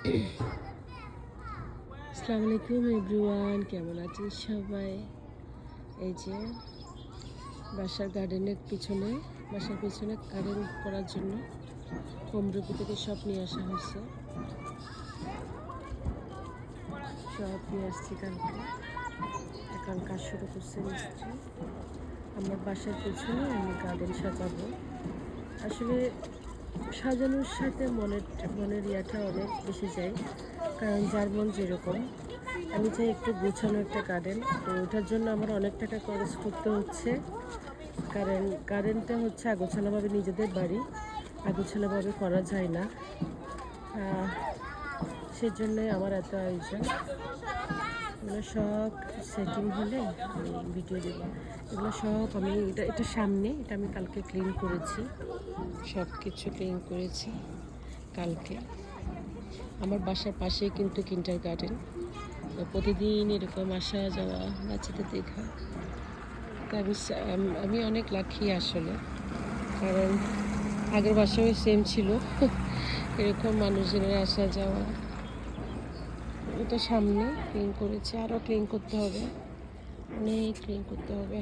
আসসালামু আলাইকুম এভরিওয়ান, কেমন আছেন সবাই? এই যে বাসার পিছনে গার্ডেন করার জন্য কমরূপী থেকে সব নিয়ে আসা হয়েছে। সব নিয়ে আসছি কালকে। এখন কাজ শুরু করছে মিস্ত্রি। আমার বাসার পিছনে আমি গার্ডেন সাজাবো। আসলে সাজানোর সাথে মনের ইয়াটা অনেক বেশি যায়, কারণ যার মন যেরকম। আমি চাই একটু গোছানো একটা গার্ডেন, তো ওটার জন্য আমার অনেক টাকা খরচ করতে হচ্ছে। কারণ গার্ডেনটা হচ্ছে আগোছালোভাবে, নিজেদের বাড়ি আগোছালোভাবে করা যায় না। সেজন্যই আমার এত আয়োজন। এগুলো সব সেটিং হলে আমি ভিডিও দেব। এগুলো সব আমি এটা সামনে, এটা আমি কালকে ক্লিন করেছি, সব কিছু ক্লিন করেছি কালকে। আমার বাসার পাশেই কিন্তু কিন্ডার গার্ডেন, প্রতিদিন এরকম আসা যাওয়া বাচ্চাদের দেখা। তা আমি অনেক লাকি আসলে, কারণ আগের বাসাও সেম ছিল এরকম মানুষজনের আসা যাওয়া। এটা সামনে ক্লিন করেছি, আরও ক্লিন করতে হবে, অনেক ক্লিন করতে হবে।